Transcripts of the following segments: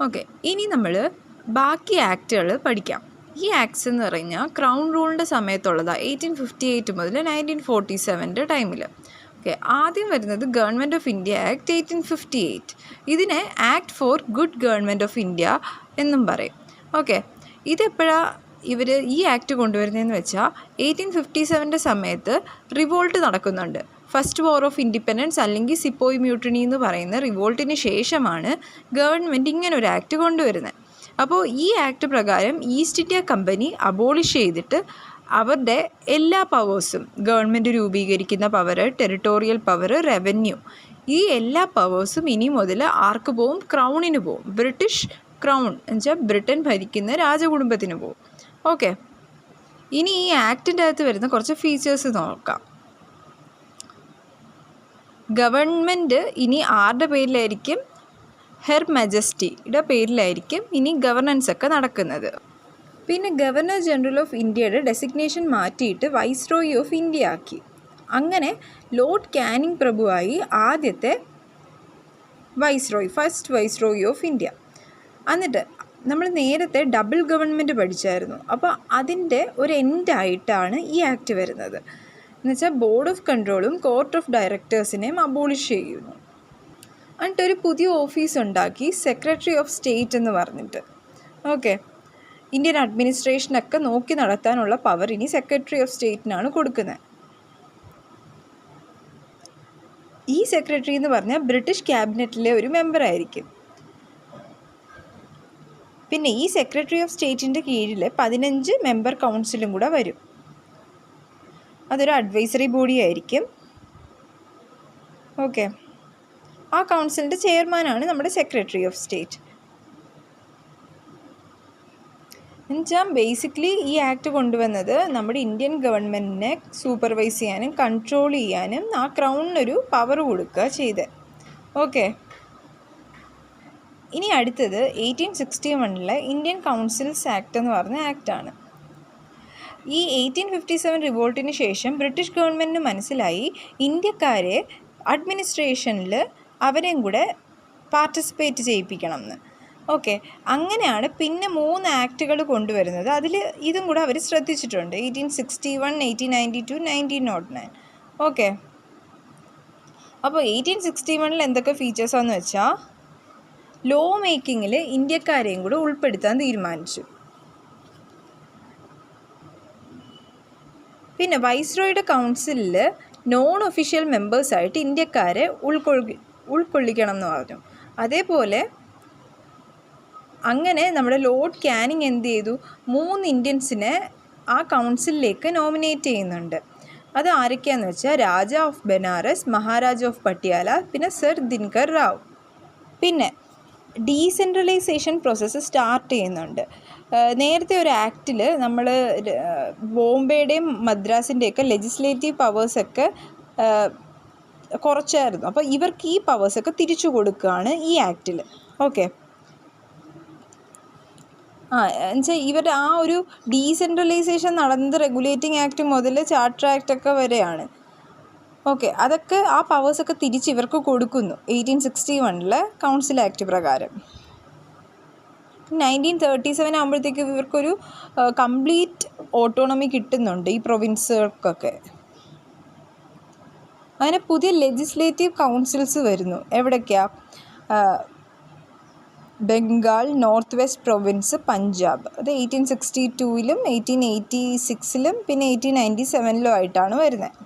Okay, ഇനി നമ്മൾ ബാക്കി ആക്റ്റുകൾ പഠിക്കാം. ഈ ആക്ട്സ് എന്ന് പറഞ്ഞാൽ ക്രൗൺ റൂളിൻ്റെ സമയത്തുള്ളതാണ്, 1858 മുതൽ 1947 ടൈമിൽ. ഓക്കെ, ആദ്യം വരുന്നത് ഗവൺമെൻറ് ഓഫ് ഇന്ത്യ ആക്ട് 1858. ഇതിനെ act four good government of India എന്നും പറയും. ഓക്കെ, ഇതെപ്പോഴാണ് ഇവർ ഈ ആക്ട് കൊണ്ടുവരുന്നതെന്ന് വെച്ചാൽ 1857 സമയത്ത് റിവോൾട്ട് നടക്കുന്നുണ്ട്. ഫസ്റ്റ് വാർ ഓഫ് ഇൻഡിപെൻഡൻസ് അല്ലെങ്കിൽ സിപ്പോയ് മ്യൂട്ടണി എന്ന് പറയുന്ന റിവോൾട്ടിന് ശേഷമാണ് ഗവൺമെൻറ് ഇങ്ങനെ ഒരു ആക്ട് കൊണ്ടുവരുന്നത്. അപ്പോൾ ഈ ആക്ട് പ്രകാരം ഈസ്റ്റ് ഇന്ത്യ കമ്പനി അബോളിഷ് ചെയ്തിട്ട് അവരുടെ എല്ലാ പവേഴ്സും, ഗവൺമെൻറ് രൂപീകരിക്കുന്ന പവർ, ടെറിട്ടോറിയൽ പവർ, റവന്യൂ, ഈ എല്ലാ പവേഴ്സും ഇനി മുതൽ ആർക്ക് പോവും? ക്രൗണിന് പോവും. ബ്രിട്ടീഷ് ക്രൗൺ എന്നുവെച്ചാൽ ബ്രിട്ടൻ ഭരിക്കുന്ന രാജകുടുംബത്തിന് പോവും. ഓക്കെ, ഇനി ഈ ആക്ടിൻ്റെ അകത്ത് വരുന്ന കുറച്ച് ഫീച്ചേഴ്സ് നോക്കാം. ഗവൺമെൻറ് ഇനി ആരുടെ പേരിലായിരിക്കും? ഹെർ മജസ്റ്റിയുടെ പേരിലായിരിക്കും ഇനി ഗവർണൻസ് ഒക്കെ നടക്കുന്നത്. പിന്നെ ഗവർണർ ജനറൽ ഓഫ് ഇന്ത്യയുടെ ഡെസിഗ്നേഷൻ മാറ്റിയിട്ട് വൈസ്രോയി ഓഫ് ഇന്ത്യ ആക്കി. അങ്ങനെ ലോർഡ് കാനിങ് പ്രഭുവായി ആദ്യത്തെ viceroy, first viceroy of India. എന്നിട്ട് നമ്മൾ നേരത്തെ ഡബിൾ ഗവൺമെൻറ് പഠിച്ചായിരുന്നു. അപ്പോൾ അതിൻ്റെ ഒരു എൻഡായിട്ടാണ് ഈ ആക്ട് വരുന്നത്. എന്നുവെച്ചാൽ ബോർഡ് ഓഫ് കൺട്രോളും കോർട്ട് ഓഫ് ഡയറക്ടേഴ്സിനെയും അബോളിഷ് ചെയ്യുന്നു. എന്നിട്ടൊരു പുതിയ ഓഫീസ് ഉണ്ടാക്കി, സെക്രട്ടറി ഓഫ് സ്റ്റേറ്റ് എന്ന് പറഞ്ഞിട്ട്. ഓക്കെ, ഇന്ത്യൻ അഡ്മിനിസ്ട്രേഷനൊക്കെ നോക്കി നടത്താനുള്ള പവർ ഇനി സെക്രട്ടറി ഓഫ് സ്റ്റേറ്റിനാണ് കൊടുക്കുന്നത്. ഈ സെക്രട്ടറി എന്ന് പറഞ്ഞാൽ ബ്രിട്ടീഷ് ക്യാബിനറ്റിലെ ഒരു മെമ്പറായിരിക്കും. പിന്നെ ഈ സെക്രട്ടറി ഓഫ് സ്റ്റേറ്റിൻ്റെ കീഴിൽ 15 മെമ്പർ കൗൺസിലും കൂടെ വരും. അതൊരു അഡ്വൈസറി ബോഡി ആയിരിക്കും. ഓക്കെ, ആ കൗൺസിലിൻ്റെ ചെയർമാനാണ് നമ്മുടെ സെക്രട്ടറി ഓഫ് സ്റ്റേറ്റ്. എന്നുവെച്ചാൽ ബേസിക്കലി ഈ ആക്ട് കൊണ്ടുവന്നത് നമ്മുടെ ഇന്ത്യൻ ഗവൺമെൻറ്റിനെ സൂപ്പർവൈസ് ചെയ്യാനും കൺട്രോൾ ചെയ്യാനും ആ ക്രൗണിനൊരു പവർ കൊടുക്കുക ചെയ്ത്. ഓക്കെ, ഇനി അടുത്തത് 1861 ഇന്ത്യൻ കൗൺസിൽസ് ആക്ട് എന്ന് പറഞ്ഞ ആക്റ്റാണ്. ഈ 1857 റിവോൾട്ടിന് ശേഷം ബ്രിട്ടീഷ് ഗവൺമെൻറ്റിന് മനസ്സിലായി ഇന്ത്യക്കാരെ അഡ്മിനിസ്ട്രേഷനിൽ അവരെയും കൂടെ പാർട്ടിസിപ്പേറ്റ് ചെയ്യിപ്പിക്കണം എന്ന്. ഓക്കെ, അങ്ങനെയാണ് പിന്നെ 3 ആക്റ്റുകൾ കൊണ്ടുവരുന്നത്. അതിൽ ഇതും കൂടെ അവർ ശ്രദ്ധിച്ചിട്ടുണ്ട്. 1861, 1892, 1909. ഓക്കെ, അപ്പോൾ 1861 എന്തൊക്കെ ഫീച്ചേഴ്സാണെന്ന് വെച്ചാൽ ലോ മേക്കിങ്ങിൽ ഇന്ത്യക്കാരെയും കൂടെ ഉൾപ്പെടുത്താൻ തീരുമാനിച്ചു. പിന്നെ വൈസ്രോയുടെ കൗൺസിലിൽ നോൺ ഒഫീഷ്യൽ മെമ്പേഴ്സായിട്ട് ഇന്ത്യക്കാരെ ഉൾക്കൊള്ളിക്കണം എന്ന് പറഞ്ഞു. അതേപോലെ അങ്ങനെ നമ്മുടെ ലോർഡ് കാനിങ് എന്ത് ചെയ്തു? 3 ഇന്ത്യൻസിനെ ആ കൗൺസിലിലേക്ക് നോമിനേറ്റ് ചെയ്യുന്നുണ്ട്. അത് ആരൊക്കെയാണെന്ന് വെച്ചാൽ രാജ ഓഫ് ബനാറസ്, മഹാരാജ ഓഫ് പട്യാല, പിന്നെ സർ ദിനകർ റാവു. പിന്നെ ഡീസെൻട്രലൈസേഷൻ പ്രോസസ്സ് സ്റ്റാർട്ട് ചെയ്യുന്നുണ്ട്. നേരത്തെ ഒരു ആക്റ്റിൽ നമ്മൾ ബോംബെയുടെയും മദ്രാസിൻ്റെയൊക്കെ ലെജിസ്ലേറ്റീവ് പവേഴ്സൊക്കെ കുറച്ചായിരുന്നു. അപ്പോൾ ഇവർക്ക് ഈ പവേഴ്സൊക്കെ തിരിച്ചു കൊടുക്കുകയാണ് ഈ ആക്റ്റിൽ. ഓക്കെ, എന്നുവെച്ചാൽ ഇവരുടെ ആ ഒരു ഡീസെൻട്രലൈസേഷൻ നടന്നത് റെഗുലേറ്റിംഗ് ആക്ട് മുതൽ ചാർട്ടർ ആക്റ്റൊക്കെ വരെയാണ്. ഓക്കെ, അതൊക്കെ ആ പവേഴ്സൊക്കെ തിരിച്ച് ഇവർക്ക് കൊടുക്കുന്നു 1861 കൗൺസിൽ ആക്ട് പ്രകാരം. 1937 ആകുമ്പോഴത്തേക്ക് ഇവർക്കൊരു കംപ്ലീറ്റ് ഓട്ടോണമി കിട്ടുന്നുണ്ട് ഈ പ്രൊവിൻസുകൾക്കൊക്കെ. അങ്ങനെ പുതിയ ലെജിസ്ലേറ്റീവ് കൗൺസിൽസ് വരുന്നു. എവിടേക്കാണ്? Bengal, north west province, Punjab. അത് 1862 1886 പിന്നെ 1897 ആയിട്ടാണ് വരുന്നത്.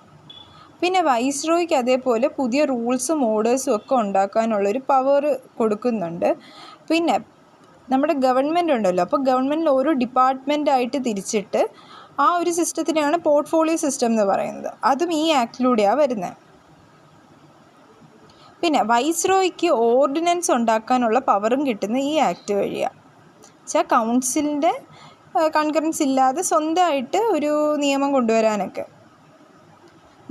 പിന്നെ വൈസ്രോയ്ക്ക് അതേപോലെ പുതിയ റൂൾസും ഓർഡേഴ്സും ഒക്കെ ഉണ്ടാക്കാനുള്ളൊരു പവർ കൊടുക്കുന്നുണ്ട്. പിന്നെ നമ്മുടെ ഗവൺമെൻറ് ഉണ്ടല്ലോ, അപ്പോൾ ഗവൺമെൻറ്റിൽ ഓരോ ഡിപ്പാർട്ട്മെൻറ്റായിട്ട് തിരിച്ചിട്ട് ആ ഒരു സിസ്റ്റത്തിനെയാണ് പോർട്ട്ഫോളിയോ സിസ്റ്റം എന്ന് പറയുന്നത്. അതും ഈ ആക്ടിലൂടെയാണ് വരുന്നത്. പിന്നെ വൈസ്രോയ്ക്ക് ഓർഡിനൻസ് ഉണ്ടാക്കാനുള്ള പവറും കിട്ടുന്ന ഈ ആക്ട് വഴിയാണ്. വെച്ചാൽ കൗൺസിലിൻ്റെ കൺകറൻസ് ഇല്ലാതെ സ്വന്തമായിട്ട് ഒരു നിയമം കൊണ്ടുവരാനൊക്കെ.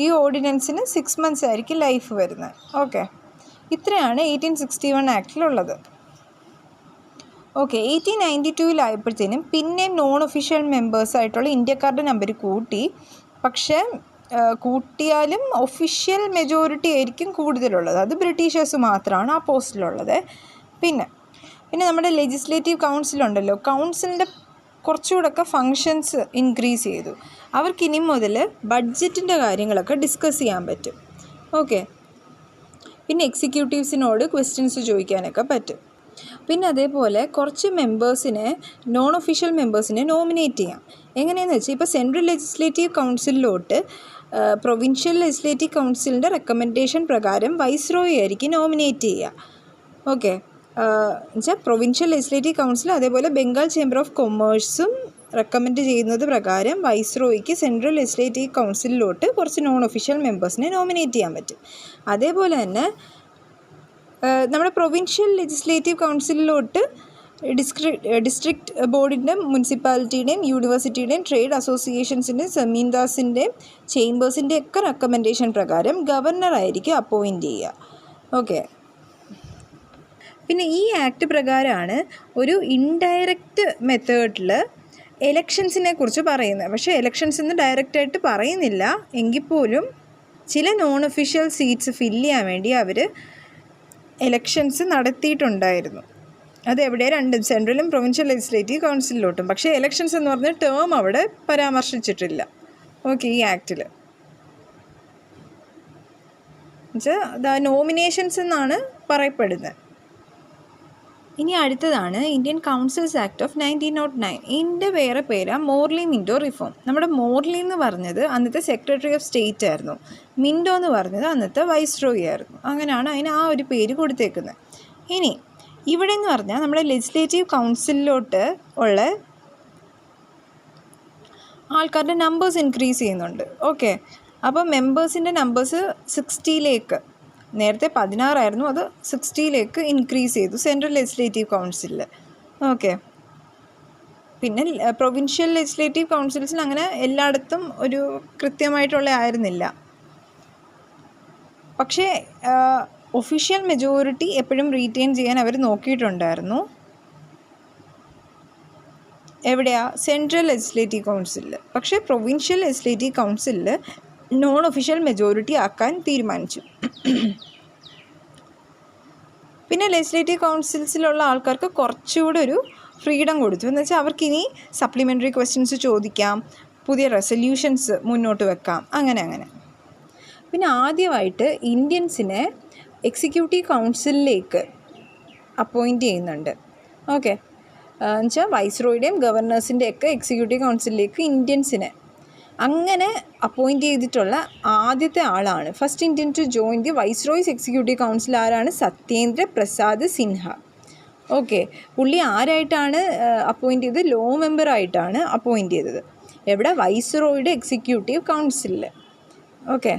ഈ ഓർഡിനൻസിന് 6 months ആയിരിക്കും ലൈഫ് വരുന്നത്. ഓക്കെ, ഇത്രയാണ് 1861 ആക്ടിലുള്ളത്. ഓക്കെ, 1892 പിന്നെയും നോൺ ഒഫീഷ്യൽ മെമ്പേഴ്സായിട്ടുള്ള ഇന്ത്യക്കാരുടെ നമ്പർ കൂട്ടി. പക്ഷേ കൂട്ടിയാലും ഒഫീഷ്യൽ മെജോറിറ്റി ആയിരിക്കും കൂടുതലുള്ളത്. അത് ബ്രിട്ടീഷേഴ്സ് മാത്രമാണ് ആ പോസ്റ്റിലുള്ളത്. പിന്നെ പിന്നെ നമ്മുടെ ലെജിസ്ലേറ്റീവ് കൗൺസിലുണ്ടല്ലോ, കൗൺസിലിൻ്റെ കുറച്ചുകൂടെയൊക്കെ ഫങ്ഷൻസ് ഇൻക്രീസ് ചെയ്തു. അവർക്കിനി മുതൽ ബഡ്ജറ്റിൻ്റെ കാര്യങ്ങളൊക്കെ ഡിസ്കസ് ചെയ്യാൻ പറ്റും. ഓക്കെ, പിന്നെ എക്സിക്യൂട്ടീവ്സിനോട് ക്വസ്റ്റ്യൻസ് ചോദിക്കാനൊക്കെ പറ്റും. പിന്നെ അതേപോലെ കുറച്ച് മെമ്പേഴ്സിനെ, നോൺ ഒഫീഷ്യൽ മെമ്പേഴ്സിനെ നോമിനേറ്റ് ചെയ്യാം. എങ്ങനെയാണെന്ന് വെച്ചാൽ ഇപ്പോൾ സെൻട്രൽ ലെജിസ്ലേറ്റീവ് കൗൺസിലിലോട്ട് പ്രൊവിൻഷ്യൽ ലെജിസ്ലേറ്റീവ് കൗൺസിലിൻ്റെ റെക്കമെൻഡേഷൻ പ്രകാരം വൈസ്രോയി ആയിരിക്കും നോമിനേറ്റ് ചെയ്യുക. ഓക്കെ, എന്നുവെച്ചാൽ പ്രൊവിൻഷ്യൽ ലെജിസ്ലേറ്റീവ് കൗൺസിൽ അതേപോലെ ബംഗാൾ ചേംബർ ഓഫ് കൊമേഴ്സും റെക്കമെൻഡ് ചെയ്യുന്നത് പ്രകാരം വൈസ്രോയിക്ക് സെൻട്രൽ ലെജിസ്ലേറ്റീവ് കൗൺസിലിലോട്ട് കുറച്ച് നോൺ ഒഫീഷ്യൽ മെമ്പേഴ്സിനെ നോമിനേറ്റ് ചെയ്യാൻ പറ്റും. അതേപോലെ തന്നെ നമ്മുടെ പ്രൊവിൻഷ്യൽ ലെജിസ്ലേറ്റീവ് കൗൺസിലിലോട്ട് ഡിസ്ട്രിക്ട് ബോർഡിൻ്റെ, മുനിസിപ്പാലിറ്റിയുടെയും യൂണിവേഴ്സിറ്റിയുടെയും ട്രേഡ് അസോസിയേഷൻസിൻ്റെയും സെമീൻദാസിൻ്റെയും ചേംബേഴ്സിൻ്റെ ഒക്കെ റെക്കമെൻഡേഷൻ പ്രകാരം ഗവർണറായിരിക്കും അപ്പോയിൻറ്റ് ചെയ്യുക. ഓക്കെ, പിന്നെ ഈ ആക്ട് പ്രകാരമാണ് ഒരു ഇൻഡയറക്റ്റ് മെത്തേഡിൽ എലക്ഷൻസിനെ കുറിച്ച് പറയുന്നത്. പക്ഷേ എലക്ഷൻസ് എന്ന് ഡയറക്റ്റായിട്ട് പറയുന്നില്ല, എങ്കിൽ പോലും ചില നോൺ ഒഫീഷ്യൽ സീറ്റ്സ് ഫില്ല് ചെയ്യാൻ വേണ്ടി അവർ എലക്ഷൻസ് നടത്തിയിട്ടുണ്ടായിരുന്നു. അതെവിടെ, രണ്ടും സെൻട്രലും പ്രൊവിൻഷ്യൽ ലെജിസ്ലേറ്റീവ് കൗൺസിലിലോട്ടും. പക്ഷേ എലക്ഷൻസ് എന്ന് പറഞ്ഞ ടേം അവിടെ പരാമർശിച്ചിട്ടില്ല. ഓക്കെ, ഈ ആക്റ്റിൽ എന്നുവെച്ചാൽ നോമിനേഷൻസ് എന്നാണ് പറയപ്പെടുന്നത്. ഇനി അടുത്തതാണ് ഇന്ത്യൻ കൗൺസിൽസ് ആക്ട് ഓഫ് 1909. ഇതിൻ്റെ വേറെ പേരാ മോർലി മിൻറ്റോ റിഫോം. നമ്മുടെ മോർലി എന്ന് പറഞ്ഞത് അന്നത്തെ സെക്രട്ടറി ഓഫ് സ്റ്റേറ്റ് ആയിരുന്നു, മിൻറ്റോ എന്ന് പറഞ്ഞത് അന്നത്തെ വൈസ്രോയി ആയിരുന്നു. അങ്ങനെയാണ് അതിന് ആ ഒരു പേര് കൊടുത്തേക്കുന്നത്. ഇനി ഇവിടെ എന്ന് പറഞ്ഞാൽ നമ്മുടെ ലെജിസ്ലേറ്റീവ് കൗൺസിലിലോട്ട് ഉള്ള ആൾക്കാരുടെ നമ്പേഴ്സ് ഇൻക്രീസ് ചെയ്യുന്നുണ്ട്. ഓക്കെ, അപ്പോൾ മെമ്പേഴ്സിൻ്റെ നമ്പേഴ്സ് 60ലേക്ക്, നേരത്തെ 16 ആയിരുന്നു, അത് 60ലേക്ക് ഇൻക്രീസ് ചെയ്തു സെൻട്രൽ ലെജിസ്ലേറ്റീവ് കൗൺസിലിൽ. ഓക്കെ, പിന്നെ പ്രൊവിൻഷ്യൽ ലെജിസ്ലേറ്റീവ് കൗൺസിൽസിൽ അങ്ങനെ എല്ലായിടത്തും ഒരു കൃത്യമായിട്ടുള്ള ആയിരുന്നില്ല. പക്ഷേ ഒഫീഷ്യൽ മെജോറിറ്റി എപ്പോഴും റീറ്റെയിൻ ചെയ്യാൻ അവർ നോക്കിയിട്ടുണ്ടായിരുന്നു. എവിടെയാ, സെൻട്രൽ ലെജിസ്ലേറ്റീവ് കൗൺസിലിൽ. പക്ഷേ പ്രൊവിൻഷ്യൽ ലെജിസ്ലേറ്റീവ് കൗൺസിലിൽ നോൺ ഒഫീഷ്യൽ മെജോറിറ്റി ആക്കാൻ തീരുമാനിച്ചു. പിന്നെ ലെജിസ്ലേറ്റീവ് കൗൺസിൽസിലുള്ള ആൾക്കാർക്ക് കുറച്ചുകൂടെ ഒരു ഫ്രീഡം കൊടുത്തു. എന്ന് വെച്ചാൽ അവർക്കിനി സപ്ലിമെൻ്ററി ക്വസ്റ്റ്യൻസ് ചോദിക്കാം, പുതിയ റെസൊല്യൂഷൻസ് മുന്നോട്ട് വെക്കാം, അങ്ങനെ. പിന്നെ ആദ്യമായിട്ട് ഇന്ത്യൻസിനെ എക്സിക്യൂട്ടീവ് കൗൺസിലിലേക്ക് അപ്പോയിൻറ്റ് ചെയ്യുന്നുണ്ട്. ഓക്കെ, എന്നുവെച്ചാൽ വൈസ്രോയുടെയും ഗവർണേഴ്സിൻ്റെയൊക്കെ എക്സിക്യൂട്ടീവ് കൗൺസിലിലേക്ക് ഇന്ത്യൻസിനെ അങ്ങനെ അപ്പോയിൻറ്റ് ചെയ്തിട്ടുള്ള ആദ്യത്തെ ആളാണ്. First Indian to join the viceroy's executive council ആരാണ്? സത്യേന്ദ്ര പ്രസാദ് സിൻഹ. ഓക്കെ, പുള്ളി ആരായിട്ടാണ് അപ്പോയിൻറ്റ് ചെയ്തത്? ലോ മെമ്പറായിട്ടാണ് അപ്പോയിൻറ്റ് ചെയ്തത്. എവിടെ? വൈസ്രോയുടെ എക്സിക്യൂട്ടീവ് കൗൺസിലിൽ. ഓക്കെ,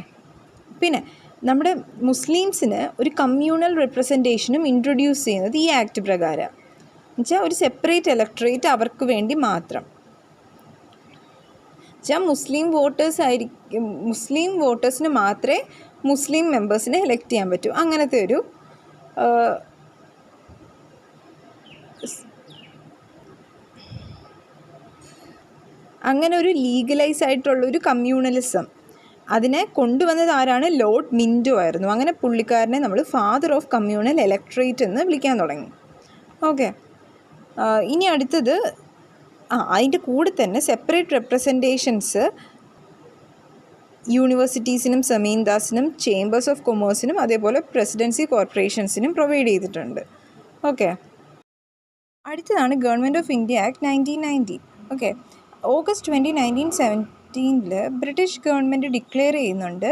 പിന്നെ നമ്മുടെ മുസ്ലിംസിന് ഒരു കമ്മ്യൂണൽ റെപ്രസെൻറ്റേഷനും ഇൻട്രൊഡ്യൂസ് ചെയ്യുന്നത് ഈ ആക്ട് പ്രകാരം. എന്നുവെച്ചാൽ ഒരു സെപ്പറേറ്റ് ഇലക്ട്രേറ്റ് അവർക്ക് വേണ്ടി മാത്രം. എന്നുവെച്ചാൽ മുസ്ലിം വോട്ടേഴ്സിന് മാത്രമേ മുസ്ലിം മെമ്പേഴ്സിനെ എലക്ട് ചെയ്യാൻ പറ്റൂ. അങ്ങനത്തെ ഒരു അങ്ങനെ ഒരു ലീഗലൈസ് ആയിട്ടുള്ളൊരു കമ്മ്യൂണലിസം അതിനെ കൊണ്ടുവന്നത് ആരാണ്? ലോർഡ് മിൻറ്റോ ആയിരുന്നു. അങ്ങനെ പുള്ളിക്കാരനെ നമ്മൾ ഫാദർ ഓഫ് കമ്മ്യൂണൽ ഇലക്ട്രേറ്റ് എന്ന് വിളിക്കാൻ തുടങ്ങി. ഓക്കെ, ഇനി അടുത്തത് അതിൻ്റെ കൂടെ തന്നെ സെപ്പറേറ്റ് റെപ്രസെൻറ്റേഷൻസ് യൂണിവേഴ്സിറ്റീസിനും സെമീൻദാസിനും ചേംബേഴ്സ് ഓഫ് കൊമേഴ്സിനും അതേപോലെ പ്രസിഡൻസി കോർപ്പറേഷൻസിനും പ്രൊവൈഡ് ചെയ്തിട്ടുണ്ട്. ഓക്കെ, അടുത്തതാണ് government of India act 1990. Okay, August 20, 1917 British government declare ചെയ്യുന്നുണ്ട്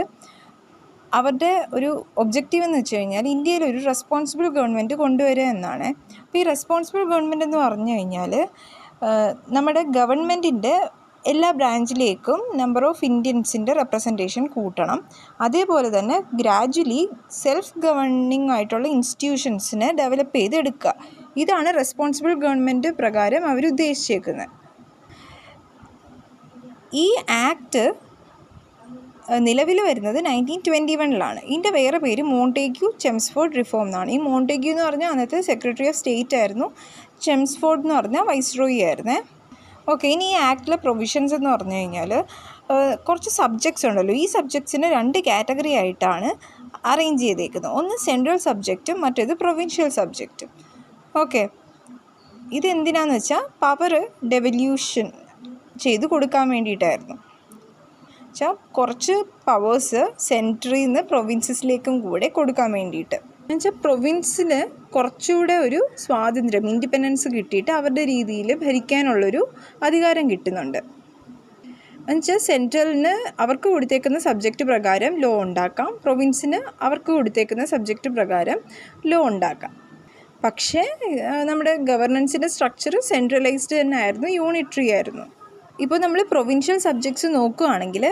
അവരുടെ ഒരു ഒബ്ജക്റ്റീവ് എന്ന് വെച്ച് കഴിഞ്ഞാൽ ഇന്ത്യയിൽ ഒരു റെസ്പോൺസിബിൾ ഗവൺമെൻറ് കൊണ്ടുവരിക എന്നാണ്. അപ്പോൾ ഈ റെസ്പോൺസിബിൾ ഗവൺമെൻറ് എന്ന് പറഞ്ഞു കഴിഞ്ഞാൽ നമ്മുടെ ഗവൺമെൻറ്റിൻ്റെ എല്ലാ ബ്രാഞ്ചിലേക്കും നമ്പർ ഓഫ് ഇന്ത്യൻസിൻ്റെ റെപ്രസെൻറ്റേഷൻ കൂട്ടണം. അതേപോലെ തന്നെ ഗ്രാജ്വലി സെൽഫ് ഗവർണിംഗ് ആയിട്ടുള്ള ഇൻസ്റ്റിറ്റ്യൂഷൻസിനെ ഡെവലപ്പ് ചെയ്തെടുക്കുക. ഇതാണ് റെസ്പോൺസിബിൾ ഗവൺമെൻറ് പ്രകാരം അവർ ഉദ്ദേശിച്ചേക്കുന്നത്. ഈ ആക്ട് നിലവിൽ വരുന്നത് 1921 ഇതിൻ്റെ വേറെ പേര് മോണ്ടേഗ്യൂ ചെംസ്ഫോർഡ് റിഫോം എന്നാണ്. ഈ മോണ്ടേഗ്യൂ എന്ന് പറഞ്ഞാൽ അന്നത്തെ സെക്രട്ടറി ഓഫ് സ്റ്റേറ്റ് ആയിരുന്നു. ചെംസ്ഫോർഡ് എന്ന് പറഞ്ഞാൽ വൈസ്രോയി ആയിരുന്നേ. ഓക്കെ, ഇനി ഈ ആക്ടിലെ പ്രൊവിഷൻസ് എന്ന് പറഞ്ഞു കഴിഞ്ഞാൽ കുറച്ച് സബ്ജക്ട്സ് ഉണ്ടല്ലോ. ഈ സബ്ജക്ട്സിനെ 2 കാറ്റഗറി ആയിട്ടാണ് അറേഞ്ച് ചെയ്തേക്കുന്നത്. ഒന്ന് സെൻട്രൽ സബ്ജക്റ്റും മറ്റേത് പ്രൊവിൻഷ്യൽ സബ്ജക്റ്റും. ഓക്കെ, ഇതെന്തിനാന്ന് വെച്ചാൽ പവർ ഡെവല്യൂഷൻ ചെയ്ത് കൊടുക്കാൻ വേണ്ടിയിട്ടായിരുന്നു. വെച്ചാൽ കുറച്ച് പവേഴ്സ് സെൻട്രിൽ നിന്ന് പ്രൊവിൻസസിലേക്കും കൂടെ കൊടുക്കാൻ വേണ്ടിയിട്ട്. എന്നുവെച്ചാൽ പ്രൊവിൻസിന് കുറച്ചുകൂടെ ഒരു സ്വാതന്ത്ര്യം, ഇൻഡിപെൻഡൻസ് കിട്ടിയിട്ട് അവരുടെ രീതിയിൽ ഭരിക്കാനുള്ളൊരു അധികാരം കിട്ടുന്നുണ്ട്. എന്നുവെച്ചാൽ സെൻട്രലിന് അവർക്ക് കൊടുത്തേക്കുന്ന സബ്ജക്റ്റ് പ്രകാരം ലോ ഉണ്ടാക്കാം, പ്രൊവിൻസിന് അവർക്ക് കൊടുത്തേക്കുന്ന സബ്ജക്റ്റ് പ്രകാരം ലോ ഉണ്ടാക്കാം. പക്ഷേ നമ്മുടെ ഗവർണൻസിൻ്റെ സ്ട്രക്ചർ സെൻട്രലൈസ്ഡ് തന്നെ ആയിരുന്നു, യൂണിറ്ററി ആയിരുന്നു. ഇപ്പോൾ നമ്മൾ പ്രൊവിൻഷ്യൽ സബ്ജക്ട്സ് നോക്കുകയാണെങ്കിൽ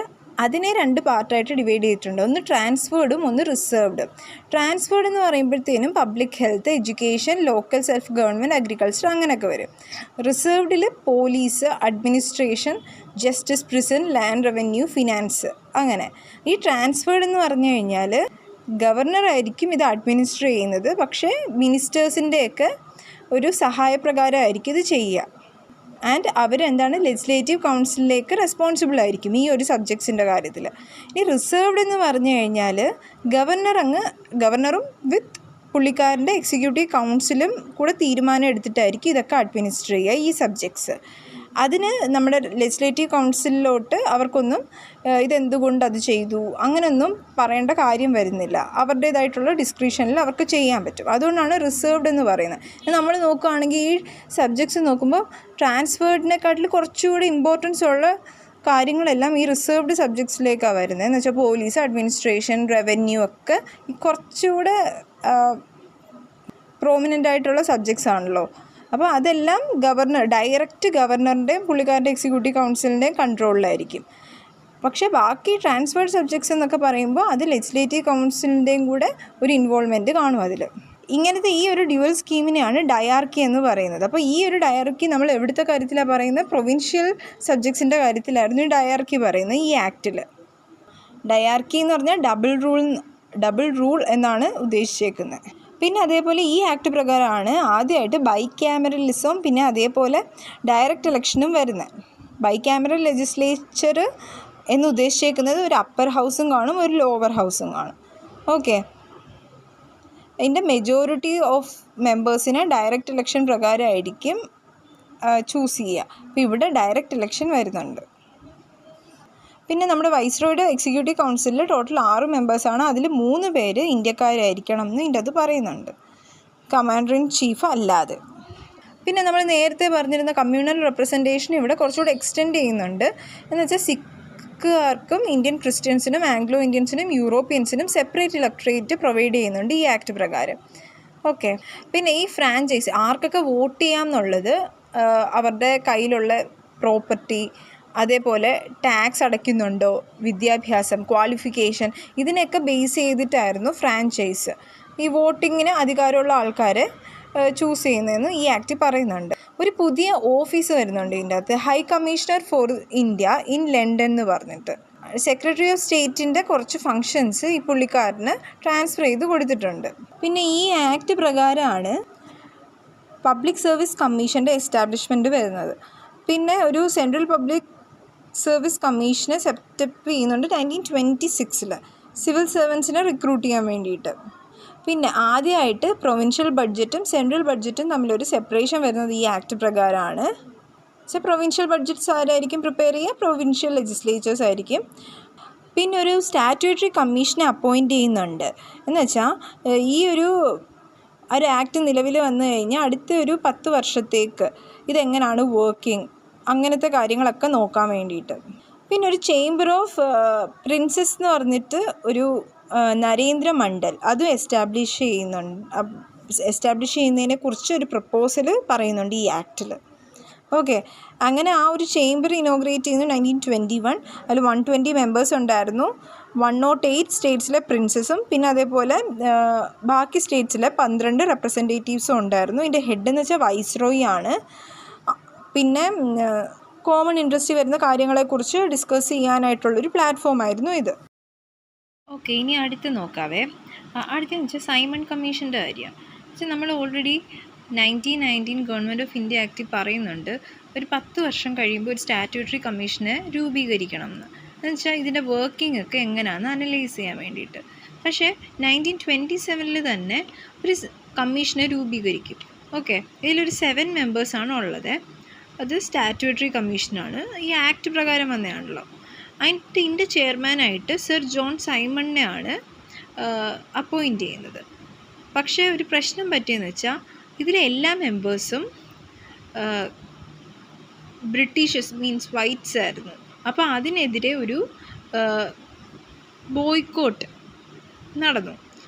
അതിനെ 2 പാർട്ടായിട്ട് ഡിവൈഡ് ചെയ്തിട്ടുണ്ട്. ഒന്ന് ട്രാൻസ്ഫേർഡും ഒന്ന് റിസർവ്ഡ്. ട്രാൻസ്ഫേർഡ് എന്ന് പറയുമ്പോഴത്തേനും public health, education, local self government, agriculture അങ്ങനെയൊക്കെ വരും. റിസർവ്ഡിൽ police, administration, justice, prison, land revenue, finance അങ്ങനെ. ഈ ട്രാൻസ്ഫേർഡ് എന്ന് പറഞ്ഞു കഴിഞ്ഞാൽ ഗവർണറായിരിക്കും ഇത് അഡ്മിനിസ്റ്റർ ചെയ്യുന്നത്, പക്ഷേ മിനിസ്റ്റേഴ്സിൻ്റെയൊക്കെ ഒരു സഹായപ്രകാരമായിരിക്കും ഇത് ചെയ്യുക. ആൻഡ് അവരെന്താണ് ലെജിസ്ലേറ്റീവ് കൗൺസിലിലേക്ക് റെസ്പോൺസിബിൾ ആയിരിക്കും ഈ ഒരു സബ്ജക്ട്സിൻ്റെ കാര്യത്തിൽ. ഇനി റിസർവ്ഡ് എന്ന് പറഞ്ഞു കഴിഞ്ഞാൽ ഗവർണറും വിത്ത് പുള്ളിക്കാരൻ്റെ എക്സിക്യൂട്ടീവ് കൗൺസിലും കൂടെ തീരുമാനം എടുത്തിട്ടായിരിക്കും ഇതൊക്കെ അഡ്മിനിസ്റ്റർ ചെയ്യുക ഈ സബ്ജക്ട്സ്. അതിന് നമ്മുടെ ലെജിസ്ലേറ്റീവ് കൗൺസിലിലോട്ട് അവർക്കൊന്നും ഇതെന്തുകൊണ്ട് അത് ചെയ്തു അങ്ങനെയൊന്നും പറയേണ്ട കാര്യം വരുന്നില്ല. അവരുടേതായിട്ടുള്ള ഡിസ്ക്രിഷനിൽ അവർക്ക് ചെയ്യാൻ പറ്റും. അതുകൊണ്ടാണ് റിസർവ്ഡ് എന്ന് പറയുന്നത്. നമ്മൾ നോക്കുകയാണെങ്കിൽ ഈ സബ്ജക്ട്സ് നോക്കുമ്പോൾ ട്രാൻസ്ഫേർഡിനെക്കാട്ടിൽ കുറച്ചുകൂടി ഇമ്പോർട്ടൻസ് ഉള്ള കാര്യങ്ങളെല്ലാം ഈ റിസർവ്ഡ് സബ്ജക്ട്സിലേക്കാണ് വരുന്നത്. എന്ന് വെച്ചാൽ പോലീസ്, അഡ്മിനിസ്ട്രേഷൻ, റവന്യൂ ഒക്കെ കുറച്ചുകൂടെ പ്രോമിനൻ്റ് ആയിട്ടുള്ള സബ്ജക്ട്സ് ആണല്ലോ. അപ്പോൾ അതെല്ലാം ഡയറക്റ്റ് ഗവർണറിൻ്റെയും പുള്ളിക്കാരുടെ എക്സിക്യൂട്ടീവ് കൗൺസിലിൻ്റെയും കൺട്രോളിലായിരിക്കും. പക്ഷേ ബാക്കി ട്രാൻസ്ഫേർഡ് സബ്ജക്ട്സ് എന്നൊക്കെ പറയുമ്പോൾ അത് ലെജിസ്ലേറ്റീവ് കൗൺസിലിൻ്റെയും കൂടെ ഒരു ഇൻവോൾവ്മെൻറ്റ് കാണും അതിൽ. ഇങ്ങനത്തെ ഈ ഒരു ഡ്യുവൽ സ്കീമിനെയാണ് ഡയാർക്കി എന്ന് പറയുന്നത്. അപ്പോൾ ഈ ഒരു ഡയാർക്കി നമ്മൾ എവിടുത്തെ കാര്യത്തിലാണ് പറയുന്നത്? പ്രൊവിൻഷ്യൽ സബ്ജക്ട്സിൻ്റെ കാര്യത്തിലായിരുന്നു ഈ ഡയാർക്കി പറയുന്നത് ഈ ആക്റ്റിൽ. ഡയാർക്കി എന്ന് പറഞ്ഞാൽ ഡബിൾ റൂൾ എന്നാണ് ഉദ്ദേശിച്ചേക്കുന്നത്. പിന്നെ അതേപോലെ ഈ ആക്ട് പ്രകാരമാണ് ആദ്യമായിട്ട് ബൈക്യാമറലിസം പിന്നെ അതേപോലെ ഡയറക്റ്റ് ഇലക്ഷനും വരുന്നത്. ബൈക്യാമറൽ ലെജിസ്ലേച്ചർ എന്ന് ഉദ്ദേശിച്ചേക്കുന്നത് ഒരു അപ്പർ ഹൗസും കാണും, ഒരു ലോവർ ഹൗസും കാണും. ഓക്കെ, അതിൻ്റെ മെജോറിറ്റി ഓഫ് മെമ്പേഴ്സിനെ ഡയറക്റ്റ് ഇലക്ഷൻ പ്രകാരമായിരിക്കും ചൂസ് ചെയ്യുക. അപ്പോൾ ഇവിടെ ഡയറക്റ്റ് ഇലക്ഷൻ വരുന്നുണ്ട്. പിന്നെ നമ്മുടെ വൈസ്രോയുടെ എക്സിക്യൂട്ടീവ് കൗൺസിലിൽ ടോട്ടൽ 6 മെമ്പേഴ്സാണ്. അതിൽ 3 പേര് ഇന്ത്യക്കാരായിരിക്കണം എന്ന് ഇതിൻ്റെ അത് പറയുന്നുണ്ട്, കമാൻഡർ ഇൻ ചീഫ് അല്ലാതെ. പിന്നെ നമ്മൾ നേരത്തെ പറഞ്ഞിരുന്ന കമ്മ്യൂണൽ റെപ്രസെൻറ്റേഷൻ ഇവിടെ കുറച്ചുകൂടി എക്സ്റ്റെൻഡ് ചെയ്യുന്നുണ്ട്. എന്ന് വെച്ചാൽ സിഖുകാർക്കും ഇന്ത്യൻ ക്രിസ്ത്യൻസിനും ആംഗ്ലോ ഇന്ത്യൻസിനും യൂറോപ്യൻസിനും സെപ്പറേറ്റ് ഇലക്ട്രേറ്റ് പ്രൊവൈഡ് ചെയ്യുന്നുണ്ട് ഈ ആക്ട് പ്രകാരം. ഓക്കെ, പിന്നെ ഈ ഫ്രാഞ്ചൈസ് ആർക്കൊക്കെ വോട്ട് ചെയ്യാം എന്നുള്ളത് അവരുടെ കയ്യിലുള്ള പ്രോപ്പർട്ടി, അതേപോലെ ടാക്സ് അടയ്ക്കുന്നുണ്ടോ, വിദ്യാഭ്യാസം, ക്വാളിഫിക്കേഷൻ, ഇതിനെയൊക്കെ ബേസ് ചെയ്തിട്ടായിരുന്നു ഫ്രാഞ്ചൈസ് ഈ വോട്ടിങ്ങിന് അധികാരമുള്ള ആൾക്കാരെ ചൂസ് ചെയ്യുന്നതെന്ന് ഈ ആക്ട് പറയുന്നുണ്ട്. ഒരു പുതിയ ഓഫീസ് വരുന്നുണ്ട് ഇതിൻ്റെ അകത്ത്, high commissioner for India in London എന്ന് പറഞ്ഞിട്ട്. സെക്രട്ടറി ഓഫ് സ്റ്റേറ്റിൻ്റെ കുറച്ച് ഫങ്ഷൻസ് ഈ പുള്ളിക്കാരന് ട്രാൻസ്ഫർ ചെയ്ത് കൊടുത്തിട്ടുണ്ട്. പിന്നെ ഈ ആക്ട് പ്രകാരമാണ് പബ്ലിക് സർവീസ് കമ്മീഷൻ്റെ എസ്റ്റാബ്ലിഷ്മെൻറ്റ് വരുന്നത്. പിന്നെ ഒരു സെൻട്രൽ പബ്ലിക് സർവീസ് കമ്മീഷനെ സെറ്റപ്പ് ചെയ്യുന്നുണ്ട് 1926 സിവിൽ സർവൻസിനെ റിക്രൂട്ട് ചെയ്യാൻ വേണ്ടിയിട്ട്. പിന്നെ ആദ്യമായിട്ട് പ്രൊവിൻഷ്യൽ ബഡ്ജറ്റും സെൻട്രൽ ബഡ്ജറ്റും തമ്മിലൊരു സെപ്പറേഷൻ വരുന്നത് ഈ ആക്ട് പ്രകാരമാണ്. പക്ഷേ പ്രൊവിൻഷ്യൽ ബഡ്ജറ്റ്സ് ആരായിരിക്കും പ്രിപ്പയർ ചെയ്യുക? പ്രൊവിൻഷ്യൽ ലെജിസ്ലേച്ചേഴ്സ് ആയിരിക്കും. പിന്നെ ഒരു സ്റ്റാറ്റ്യൂട്ടറി കമ്മീഷനെ അപ്പോയിൻറ്റ് ചെയ്യുന്നുണ്ട്. എന്ന് വെച്ചാൽ ഈ ഒരു ആക്ട് നിലവിൽ വന്നു കഴിഞ്ഞാൽ അടുത്ത ഒരു 10 വർഷത്തേക്ക് ഇതെങ്ങനെയാണ് വർക്കിംഗ് അങ്ങനത്തെ കാര്യങ്ങളൊക്കെ നോക്കാൻ വേണ്ടിയിട്ട്. പിന്നെ ഒരു ചേംബർ ഓഫ് പ്രിൻസസ് എന്ന് പറഞ്ഞിട്ട് ഒരു നരേന്ദ്ര മണ്ഡൽ അതും എസ്റ്റാബ്ലിഷ് ചെയ്യുന്നതിനെ കുറിച്ച് ഒരു പ്രപ്പോസൽ പറയുന്നുണ്ട് ഈ ആക്റ്റിൽ. ഓക്കെ, അങ്ങനെ ആ ഒരു ചേംബർ ഇനോഗ്രേറ്റ് ചെയ്യുന്നു 1921. അതിൽ 120 മെമ്പേഴ്സ് ഉണ്ടായിരുന്നു. 108 സ്റ്റേറ്റ്സിലെ പ്രിൻസസും പിന്നെ അതേപോലെ ബാക്കി സ്റ്റേറ്റ്സിലെ 12 റെപ്രസെൻറ്റേറ്റീവ്സും ഉണ്ടായിരുന്നു. ഇതിൻ്റെ ഹെഡ് എന്ന് വെച്ചാൽ വൈസ്രോയി ആണ്. പിന്നെ കോമൺ ഇൻട്രസ്റ്റ് വരുന്ന കാര്യങ്ങളെക്കുറിച്ച് ഡിസ്കസ് ചെയ്യാനായിട്ടുള്ളൊരു പ്ലാറ്റ്ഫോമായിരുന്നു ഇത്. ഓക്കെ, ഇനി അടുത്ത് നോക്കാവേ. അടുത്തെന്ന് വെച്ചാൽ സൈമൺ കമ്മീഷൻ്റെ കാര്യം. വെച്ചാൽ നമ്മൾ already 1919 government of India act പറയുന്നുണ്ട് ഒരു 10 വർഷം കഴിയുമ്പോൾ ഒരു സ്റ്റാറ്റ്യൂട്ടറി കമ്മീഷനെ രൂപീകരിക്കണം എന്ന് വെച്ചാൽ ഇതിൻ്റെ വർക്കിംഗ് ഒക്കെ എങ്ങനെയാണെന്ന് അനലൈസ് ചെയ്യാൻ വേണ്ടിയിട്ട്. പക്ഷേ 1927 തന്നെ ഒരു കമ്മീഷനെ രൂപീകരിക്കും. ഓക്കെ, ഇതിലൊരു 7 മെമ്പേഴ്സാണ് ഉള്ളത്. അത് സ്റ്റാറ്റ്യൂട്ടറി കമ്മീഷനാണ്, ഈ ആക്ട് പ്രകാരം വന്നതാണല്ലോ. അതിൻ്റെ ചെയർമാനായിട്ട് സർ ജോൺ സൈമണിനെയാണ് അപ്പോയിൻറ്റ് ചെയ്യുന്നത്. പക്ഷേ ഒരു പ്രശ്നം പറ്റിയെന്ന് വെച്ചാൽ ഇതിലെ എല്ലാ മെമ്പേഴ്സും ബ്രിട്ടീഷേഴ്സ് മീൻസ് വൈറ്റ്സ് ആയിരുന്നു. അപ്പോൾ അതിനെതിരെ ഒരു ബോയ്ക്കോട്ട് നടന്നു.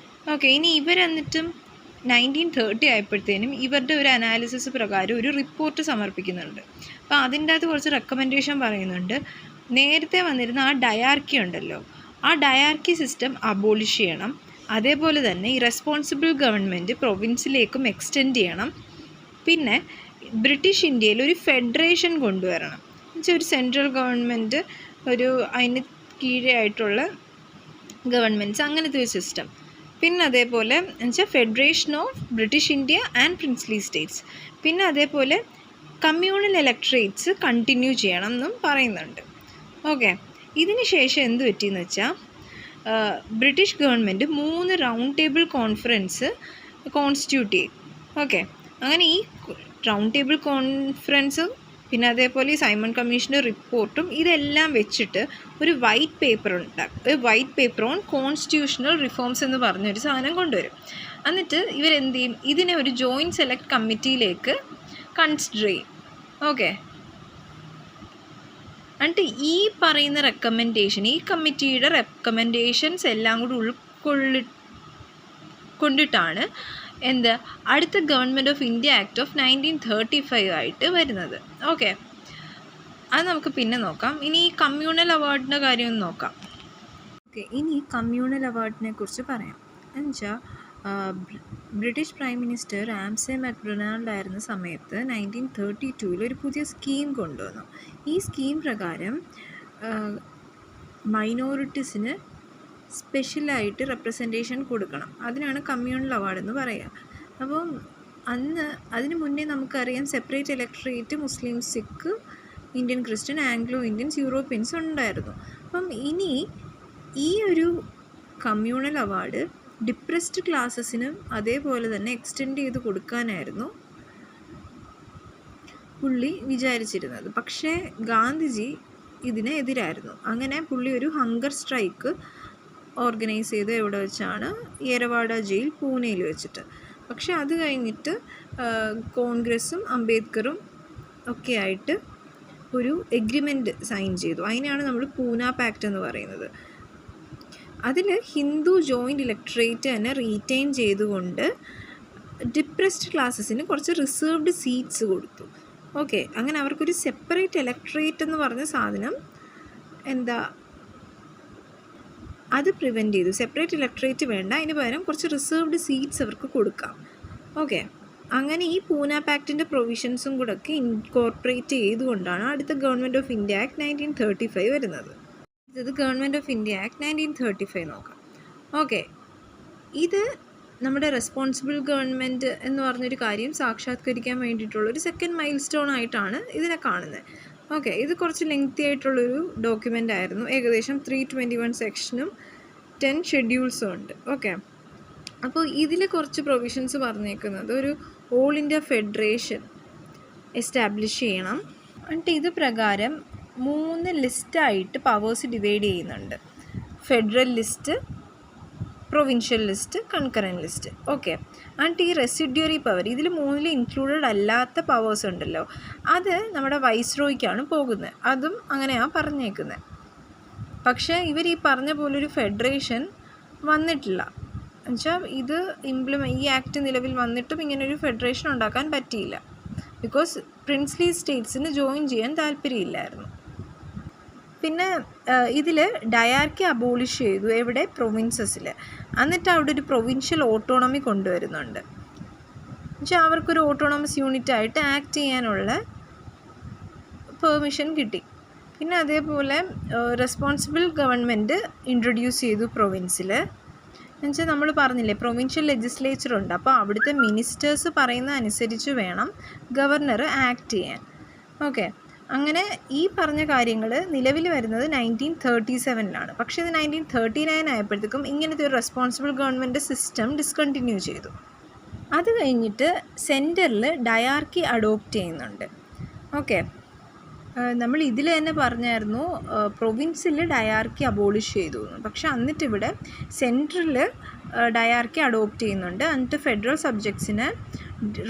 ഓക്കെ, ഇനി ഇവരെന്നിട്ടും 1930 ആയപ്പോഴത്തേനും ഇവരുടെ ഒരു അനാലിസിസ് പ്രകാരം ഒരു റിപ്പോർട്ട് സമർപ്പിക്കുന്നുണ്ട്. അപ്പോൾ അതിൻ്റെ അകത്ത് കുറച്ച് റെക്കമെൻഡേഷൻ പറയുന്നുണ്ട്. നേരത്തെ വന്നിരുന്ന ആ ഡയാർക്കി ഉണ്ടല്ലോ, ആ ഡയാർക്കി സിസ്റ്റം അബോളിഷ് ചെയ്യണം. അതേപോലെ തന്നെ ഈ റെസ്പോൺസിബിൾ ഗവൺമെൻറ് പ്രൊവിൻസിലേക്കും എക്സ്റ്റെൻഡ് ചെയ്യണം. പിന്നെ ബ്രിട്ടീഷ് ഇന്ത്യയിൽ ഒരു ഫെഡറേഷൻ കൊണ്ടുവരണം. എന്നുവെച്ചാൽ ഒരു സെൻട്രൽ ഗവൺമെൻറ്, ഒരു അതിന് കീഴായിട്ടുള്ള ഗവൺമെൻറ്റ്സ്, അങ്ങനത്തെ ഒരു സിസ്റ്റം. പിന്നെ അതേപോലെ എന്നുവെച്ചാൽ federation of British India and princely States. പിന്നെ അതേപോലെ കമ്മ്യൂണൽ ഇലക്ട്രേറ്റ്സ് കണ്ടിന്യൂ ചെയ്യണം എന്നും പറയുന്നുണ്ട്. ഓക്കെ, ഇതിന് ശേഷം എന്ത് പറ്റിയെന്ന് വെച്ചാൽ British government 3 round table conference constitute ചെയ്യും. ഓക്കെ, അങ്ങനെ ഈ റൗണ്ട് ടേബിൾ കോൺഫറൻസ് പിന്നെ അതേപോലെ ഈ സൈമൺ കമ്മീഷൻ്റെ റിപ്പോർട്ടും ഇതെല്ലാം വെച്ചിട്ട് ഒരു വൈറ്റ് പേപ്പർ ഉണ്ടാക്കും. ഒരു white paper on constitutional reforms എന്ന് പറഞ്ഞൊരു സാധനം കൊണ്ടുവരും. എന്നിട്ട് ഇവരെന്ത് ചെയ്യും, ഇതിനെ ഒരു ജോയിൻറ്റ് സെലക്ട് കമ്മിറ്റിയിലേക്ക് കൺസിഡർ ചെയ്യും. ഓക്കെ, എന്നിട്ട് ഈ പറയുന്ന റെക്കമെൻഡേഷൻ, ഈ കമ്മിറ്റിയുടെ റെക്കമെൻഡേഷൻസ് എല്ലാം കൂടി കൊണ്ടിട്ടാണ് അടുത്ത government of India act of 1935 ആയിട്ട് വരുന്നത്. ഓക്കെ, അത് നമുക്ക് പിന്നെ നോക്കാം. ഇനി ഈ കമ്മ്യൂണൽ അവാർഡിൻ്റെ കാര്യം ഒന്ന് നോക്കാം. ഓക്കെ, ഇനി കമ്മ്യൂണൽ അവാർഡിനെ കുറിച്ച് പറയാം. എന്നുവെച്ചാൽ British prime minister Ramsay MacDonald ആയിരുന്ന സമയത്ത് 1932 ഒരു പുതിയ സ്കീം കൊണ്ടുവന്നു. ഈ സ്കീം പ്രകാരം മൈനോറിറ്റീസിന് സ്പെഷ്യലായിട്ട് റെപ്രസെൻറ്റേഷൻ കൊടുക്കണം. അതിനാണ് കമ്മ്യൂണൽ അവാർഡ് എന്ന് പറയുക. അപ്പം അതിന് മുന്നേ നമുക്കറിയാം separate electorate Muslim, Sikh, Indian Christian, Anglo Indians, Europeans ഉണ്ടായിരുന്നു. അപ്പം ഇനി ഈ ഒരു കമ്മ്യൂണൽ അവാർഡ് ഡിപ്രസ്ഡ് ക്ലാസ്സസിനും അതേപോലെ തന്നെ എക്സ്റ്റെൻഡ് ചെയ്ത് കൊടുക്കാനായിരുന്നു പുള്ളി വിചാരിച്ചിരുന്നത്. പക്ഷേ ഗാന്ധിജി ഇതിന് എതിരായിരുന്നു. അങ്ങനെ പുള്ളി ഒരു ഹങ്കർ സ്ട്രൈക്ക് ഓർഗനൈസ് ചെയ്ത് എവിടെ വെച്ചാണ്, യേരവാഡ ജയിൽ, പൂനെയിൽ വെച്ചിട്ട്. പക്ഷെ അത് കഴിഞ്ഞിട്ട് കോൺഗ്രസും അംബേദ്കറും ഒക്കെ ആയിട്ട് ഒരു എഗ്രിമെൻറ്റ് സൈൻ ചെയ്തു. അതിനാണ് നമ്മൾ പൂന പാക്റ്റ് എന്ന് പറയുന്നത്. അതിൽ ഹിന്ദു ജോയിൻ്റ് ഇലക്ട്രേറ്റ് തന്നെ റീറ്റെയിൻ ചെയ്തുകൊണ്ട് ഡിപ്രസ്ഡ് ക്ലാസ്സസിന് കുറച്ച് റിസർവ്ഡ് സീറ്റ്സ് കൊടുത്തു. ഓക്കെ, അങ്ങനെ അവർക്കൊരു സെപ്പറേറ്റ് ഇലക്ട്രേറ്റ് എന്ന് പറഞ്ഞ സാധനം അത് പ്രിവെൻറ്റ് ചെയ്തു. സെപ്പറേറ്റ് ഇലക്ട്രേറ്റ് വേണ്ട, അതിന് പകരം കുറച്ച് റിസർവ്ഡ് സീറ്റ്സ് അവർക്ക് കൊടുക്കാം. ഓക്കെ, അങ്ങനെ ഈ പൂന പാക്റ്റിൻ്റെ പ്രൊവിഷൻസും കൂടെ ഒക്കെ ഇൻകോർപ്പറേറ്റ് ചെയ്തുകൊണ്ടാണ് അടുത്ത ഗവൺമെൻറ് ഓഫ് ഇന്ത്യ ആക്ട് 1935 വരുന്നത്. ഇത് ഗവൺമെൻറ് ഓഫ് ഇന്ത്യ ആക്ട് 1935 നോക്കാം. ഓക്കെ, ഇത് നമ്മുടെ റെസ്പോൺസിബിൾ ഗവൺമെൻറ് എന്ന് പറഞ്ഞൊരു കാര്യം സാക്ഷാത്കരിക്കാൻ വേണ്ടിയിട്ടുള്ളൊരു സെക്കൻഡ് മൈൽ സ്റ്റോൺ ആയിട്ടാണ് ഇതിനെ കാണുന്നത്. ഓക്കെ, ഇത് കുറച്ച് ലെങ്തി ആയിട്ടുള്ളൊരു ഡോക്യുമെൻ്റ് ആയിരുന്നു. ഏകദേശം 321 സെക്ഷനും 10 ഷെഡ്യൂൾസും ഉണ്ട്. ഓക്കെ, അപ്പോൾ ഇതിൽ കുറച്ച് പ്രൊവിഷൻസ് പറഞ്ഞേക്കുന്നത് ഒരു ഓൾ ഇന്ത്യ ഫെഡറേഷൻ എസ്റ്റാബ്ലിഷ് ചെയ്യണം. എന്നിട്ട് ഇത് പ്രകാരം 3 ലിസ്റ്റായിട്ട് പവേഴ്സ് ഡിവൈഡ് ചെയ്യുന്നുണ്ട്. Federal list, provincial list, concurrent list. Okay, എന്നിട്ട് ഈ റെസിഡ്യൂറി പവർ, ഇതിൽ 3 ഇൻക്ലൂഡഡ് അല്ലാത്ത പവേഴ്സ് ഉണ്ടല്ലോ, അത് നമ്മുടെ വൈസ്രോയ്ക്കാണ് പോകുന്നത്. അതും അങ്ങനെയാണ് പറഞ്ഞേക്കുന്നത്. പക്ഷേ ഇവർ ഈ പറഞ്ഞ പോലൊരു ഫെഡറേഷൻ വന്നിട്ടില്ല. എന്നുവെച്ചാൽ ഇത് ഈ ആക്ട് നിലവിൽ വന്നിട്ടും ഇങ്ങനൊരു ഫെഡറേഷൻ ഉണ്ടാക്കാൻ പറ്റിയില്ല. ബിക്കോസ് പ്രിൻസ്ലി സ്റ്റേറ്റ്സിന് ജോയിൻ ചെയ്യാൻ താല്പര്യമില്ലായിരുന്നു. പിന്നെ ഇതിൽ ഡയാർക്കി അബോളിഷ് ചെയ്തു. എവിടെ? പ്രൊവിൻസസിൽ. എന്നിട്ട് അവിടെ ഒരു പ്രൊവിൻഷ്യൽ ഓട്ടോണമി കൊണ്ടുവരുന്നുണ്ട്. എന്നുവെച്ചാൽ അവർക്കൊരു ഓട്ടോണമസ് യൂണിറ്റായിട്ട് ആക്ട് ചെയ്യാനുള്ള പെർമിഷൻ കിട്ടി. പിന്നെ അതേപോലെ റെസ്പോൺസിബിൾ ഗവൺമെൻറ് ഇൻട്രൊഡ്യൂസ് ചെയ്തു പ്രൊവിൻസിൽ. എന്നുവെച്ചാൽ നമ്മൾ പറഞ്ഞില്ലേ പ്രൊവിൻഷ്യൽ ലെജിസ്ലേച്ചർ ഉണ്ട്. അപ്പോൾ അവിടുത്തെ മിനിസ്റ്റേഴ്സ് പറയുന്ന അനുസരിച്ച് വേണം ഗവർണർ ആക്ട് ചെയ്യാൻ. ഓക്കെ, അങ്ങനെ ഈ പറഞ്ഞ കാര്യങ്ങൾ നിലവിൽ വരുന്നത് 1937 പക്ഷേ ഇത് 1939 ആയപ്പോഴത്തേക്കും ഇങ്ങനത്തെ ഒരു റെസ്പോൺസിബിൾ ഗവൺമെൻറ് സിസ്റ്റം ഡിസ്കണ്ടിന്യൂ ചെയ്തു. അത് കഴിഞ്ഞിട്ട് സെൻറ്ററിൽ ഡയാർക്കി അഡോപ്റ്റ് ചെയ്യുന്നുണ്ട്. ഓക്കെ, നമ്മൾ ഇതിൽ തന്നെ പറഞ്ഞായിരുന്നു പ്രൊവിൻസിൽ ഡയാർക്കി അബോളിഷ് ചെയ്തു എന്ന്. പക്ഷെ എന്നിട്ട് ഇവിടെ സെൻട്രൽ ഡയാർക്കി അഡോപ്റ്റ് ചെയ്യുന്നുണ്ട്. എന്നിട്ട് ഫെഡറൽ സബ്ജക്ട്സിനെ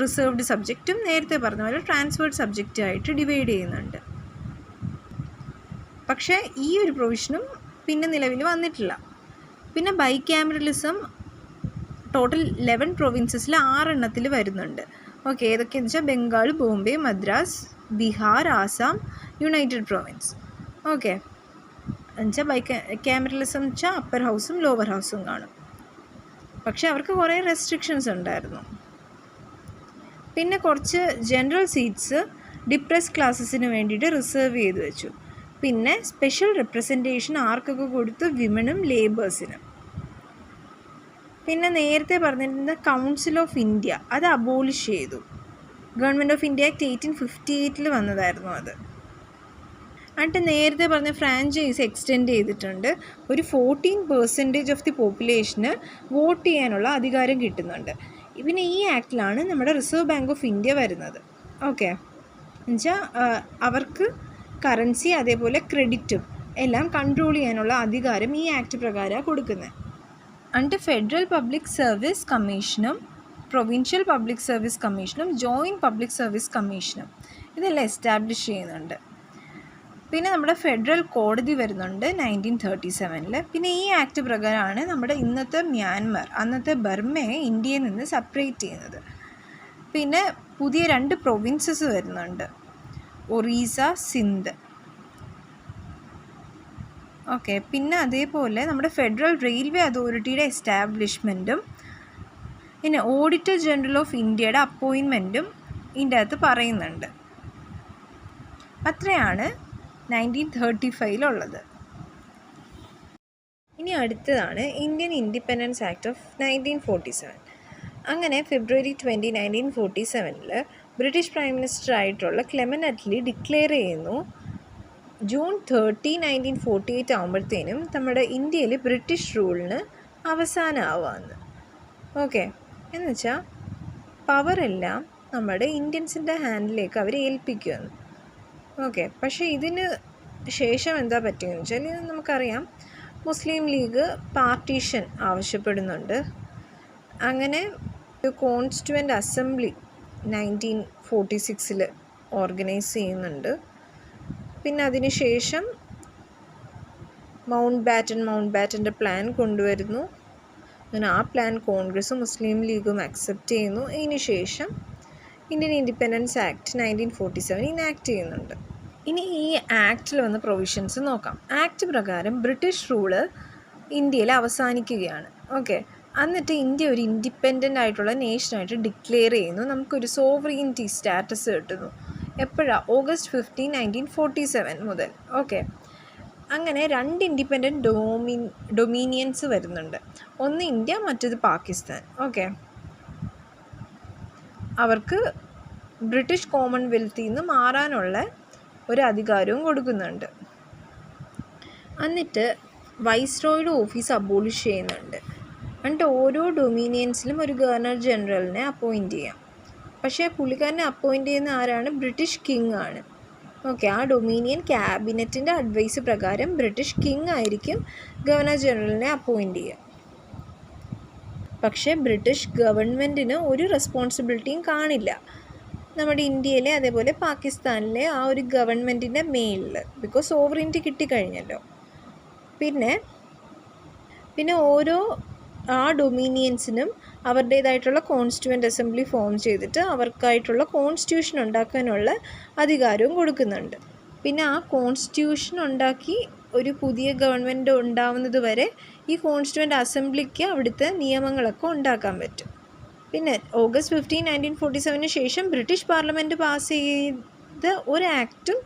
റിസർവ്ഡ് സബ്ജക്റ്റും നേരത്തെ പറഞ്ഞ പോലെ ട്രാൻസ്ഫേർഡ് സബ്ജക്റ്റായിട്ട് ഡിവൈഡ് ചെയ്യുന്നുണ്ട്. പക്ഷേ ഈ ഒരു പ്രൊവിഷനും പിന്നെ നിലവിൽ വന്നിട്ടില്ല. പിന്നെ ബൈക്യാമറലിസം ടോട്ടൽ 11 പ്രൊവിൻസസിൽ 6 എണ്ണത്തിൽ വരുന്നുണ്ട്. ഓക്കെ, ഏതൊക്കെയെന്ന് വെച്ചാൽ Bengal, Bombay, Madras, Bihar, Assam, United province. Okay, എന്നുവെച്ചാൽ ക്യാമറലിസം വെച്ചാൽ അപ്പർ ഹൗസും ലോവർ ഹൗസും കാണും. പക്ഷെ അവർക്ക് കുറേ റെസ്ട്രിക്ഷൻസ് ഉണ്ടായിരുന്നു. പിന്നെ കുറച്ച് ജനറൽ സീറ്റ്സ് ഡിപ്രസ്ഡ് ക്ലാസ്സസിന് വേണ്ടിയിട്ട് റിസർവ് ചെയ്ത് വെച്ചു. പിന്നെ സ്പെഷ്യൽ റെപ്രസെൻറ്റേഷൻ ആർക്കൊക്കെ കൊടുത്തു? വിമനും ലേബേഴ്സിനും. പിന്നെ നേരത്തെ പറഞ്ഞിരുന്ന കൗൺസിൽ ഓഫ് ഇന്ത്യ അത് അബോളിഷ് ചെയ്തു. ഗവൺമെൻറ് ഓഫ് ഇന്ത്യ ആക്ട് 1858 വന്നതായിരുന്നു അത്. എന്നിട്ട് നേരത്തെ പറഞ്ഞ ഫ്രാഞ്ചൈസ് എക്സ്റ്റെൻഡ് ചെയ്തിട്ടുണ്ട്. ഒരു 14% ഓഫ് ദി പോപ്പുലേഷന് വോട്ട് ചെയ്യാനുള്ള അധികാരം കിട്ടുന്നുണ്ട്. പിന്നെ ഈ ആക്ടിലാണ് നമ്മുടെ റിസർവ് ബാങ്ക് ഓഫ് ഇന്ത്യ വരുന്നത്. ഓക്കെ, എന്നുവെച്ചാൽ അവർക്ക് കറൻസി അതേപോലെ ക്രെഡിറ്റും എല്ലാം കൺട്രോൾ ചെയ്യാനുള്ള അധികാരം ഈ ആക്ട് പ്രകാരമാണ് കൊടുക്കുന്നത്. എന്നിട്ട് ഫെഡറൽ പബ്ലിക് സർവീസ് കമ്മീഷനും പ്രൊവിൻഷ്യൽ പബ്ലിക് സർവീസ് കമ്മീഷനും ജോയിൻറ്റ് പബ്ലിക് സർവീസ് കമ്മീഷനും ഇതെല്ലാം എസ്റ്റാബ്ലിഷ് ചെയ്യുന്നുണ്ട്. പിന്നെ നമ്മുടെ ഫെഡറൽ കോടതി വരുന്നുണ്ട് 1937. പിന്നെ ഈ ആക്ട് പ്രകാരമാണ് നമ്മുടെ ഇന്നത്തെ മ്യാൻമർ, അന്നത്തെ ബർമയെ ഇന്ത്യയിൽ നിന്ന് സെപ്പറേറ്റ് ചെയ്യുന്നത്. പിന്നെ പുതിയ 2 പ്രൊവിൻസസ് വരുന്നുണ്ട്, ഒറീസ, സിന്ധ്. ഓക്കെ, പിന്നെ അതേപോലെ നമ്മുടെ ഫെഡറൽ റെയിൽവേ അതോറിറ്റിയുടെ എസ്റ്റാബ്ലിഷ്മെൻറ്റും പിന്നെ ഓഡിറ്റർ ജനറൽ ഓഫ് ഇന്ത്യയുടെ അപ്പോയിൻമെൻറ്റും ഇതിൻ്റെ അകത്ത് പറയുന്നുണ്ട്. അത്രയാണ് 1935 ഇനി അടുത്തതാണ് ഇന്ത്യൻ ഇൻഡിപെൻഡൻസ് ആക്ട് ഓഫ് 1947. അങ്ങനെ ഫെബ്രുവരി 20, 1947 ബ്രിട്ടീഷ് പ്രൈം മിനിസ്റ്റർ ആയിട്ടുള്ള ക്ലെമന്റ് അറ്റ്ലി ഡിക്ലെയർ ചെയ്യുന്നു ജൂൺ 30, 1948 ആകുമ്പോഴത്തേനും നമ്മുടെ ഇന്ത്യയിൽ ബ്രിട്ടീഷ് റൂളിന് അവസാനമാവാമെന്ന്. ഓക്കെ, എന്നുവെച്ചാൽ പവറെല്ലാം നമ്മുടെ ഇന്ത്യൻസിൻ്റെ ഹാൻഡിലേക്ക് അവർ ഏൽപ്പിക്കുമെന്ന്. ഓക്കെ, പക്ഷേ ഇതിന് ശേഷം എന്താ പറ്റുകയെന്ന് വെച്ചാൽ നമുക്കറിയാം, മുസ്ലിം ലീഗ് പാർട്ടീഷൻ ആവശ്യപ്പെടുന്നുണ്ട്. അങ്ങനെ ഒരു കോൺസ്റ്റിറ്റ്യുവൻ്റ് അസംബ്ലി 1946 ഓർഗനൈസ് ചെയ്യുന്നുണ്ട്. പിന്നെ അതിന് ശേഷം മൗണ്ട് ബാറ്റൻ്റെ പ്ലാൻ കൊണ്ടുവരുന്നു. അങ്ങനെ ആ പ്ലാൻ കോൺഗ്രസും മുസ്ലിം ലീഗും അക്സെപ്റ്റ് ചെയ്യുന്നു. അതിന് ശേഷം ഇന്ത്യൻ ഇൻഡിപെൻഡൻസ് ആക്ട് 1947 ഇനാക്ട് ചെയ്യുന്നുണ്ട്. ഇനി ഈ ആക്റ്റിൽ വന്ന പ്രൊവിഷൻസ് നോക്കാം. ആക്ട് പ്രകാരം ബ്രിട്ടീഷ് റൂള് ഇന്ത്യയിൽ അവസാനിക്കുകയാണ്. ഓക്കെ, എന്നിട്ട് ഇന്ത്യ ഒരു ഇൻഡിപെൻഡൻ്റ് ആയിട്ടുള്ള നേഷനായിട്ട് ഡിക്ലെയർ ചെയ്യുന്നു. നമുക്കൊരു സോവറിനിറ്റി സ്റ്റാറ്റസ് കിട്ടുന്നു. എപ്പോഴാണ്? ഓഗസ്റ്റ് 15, 1947 മുതൽ. ഓക്കെ, അങ്ങനെ 2 ഇൻഡിപെൻഡൻറ്റ് ഡൊമീനിയൻസ് വരുന്നുണ്ട്. ഒന്ന് ഇന്ത്യ, മറ്റേത് പാകിസ്ഥാൻ. ഓക്കെ, അവർക്ക് ബ്രിട്ടീഷ് കോമൺവെൽത്തിൽ നിന്ന് മാറാനുള്ള ഒരു അധികാരവും കൊടുക്കുന്നുണ്ട്. എന്നിട്ട് വൈസ്രോയുടെ ഓഫീസ് അബോളിഷ് ചെയ്യുന്നുണ്ട്. എന്നിട്ട് ഓരോ ഡൊമീനിയൻസിലും ഒരു ഗവർണർ ജനറലിനെ അപ്പോയിൻറ്റ് ചെയ്യാം. പക്ഷേ പുള്ളിക്കാരനെ അപ്പോയിൻറ്റ് ചെയ്യുന്ന ആരാണ്? ബ്രിട്ടീഷ് കിങ് ആണ്. ഓക്കെ, ആ ഡൊമീനിയൻ ക്യാബിനറ്റിൻ്റെ അഡ്വൈസ് പ്രകാരം ബ്രിട്ടീഷ് കിങ് ആയിരിക്കും ഗവർണർ ജനറലിനെ അപ്പോയിൻറ്റ് ചെയ്യുക. പക്ഷേ ബ്രിട്ടീഷ് ഗവൺമെൻറ്റിന് ഒരു റെസ്പോൺസിബിലിറ്റിയും കാണില്ല നമ്മുടെ ഇന്ത്യയിലെ അതേപോലെ പാകിസ്ഥാനിലെ ആ ഒരു ഗവൺമെൻറ്റിൻ്റെ മേലിൽ, ബിക്കോസ് സോവറിനിറ്റി കിട്ടിക്കഴിഞ്ഞല്ലോ. പിന്നെ ഓരോ ആ ഡൊമീനിയൻസിനും അവരുടേതായിട്ടുള്ള കോൺസ്റ്റിറ്റ്യുവൻ്റ് അസംബ്ലി ഫോം ചെയ്തിട്ട് അവർക്കായിട്ടുള്ള കോൺസ്റ്റിറ്റ്യൂഷൻ ഉണ്ടാക്കാനുള്ള അധികാരവും കൊടുക്കുന്നുണ്ട്. പിന്നെ ആ കോൺസ്റ്റിറ്റ്യൂഷൻ ഉണ്ടാക്കി ഒരു പുതിയ ഗവൺമെൻറ് ഉണ്ടാവുന്നത് വരെ ഈ കോൺസ്റ്റിറ്റ്യുവൻ്റ് അസംബ്ലിക്ക് അവിടുത്തെ നിയമങ്ങളൊക്കെ ഉണ്ടാക്കാൻ പറ്റും. പിന്നെ ഓഗസ്റ്റ് 15, 1947 ശേഷം ബ്രിട്ടീഷ് പാർലമെൻറ്റ് പാസ് ചെയ്ത ഒരു ആക്റ്റും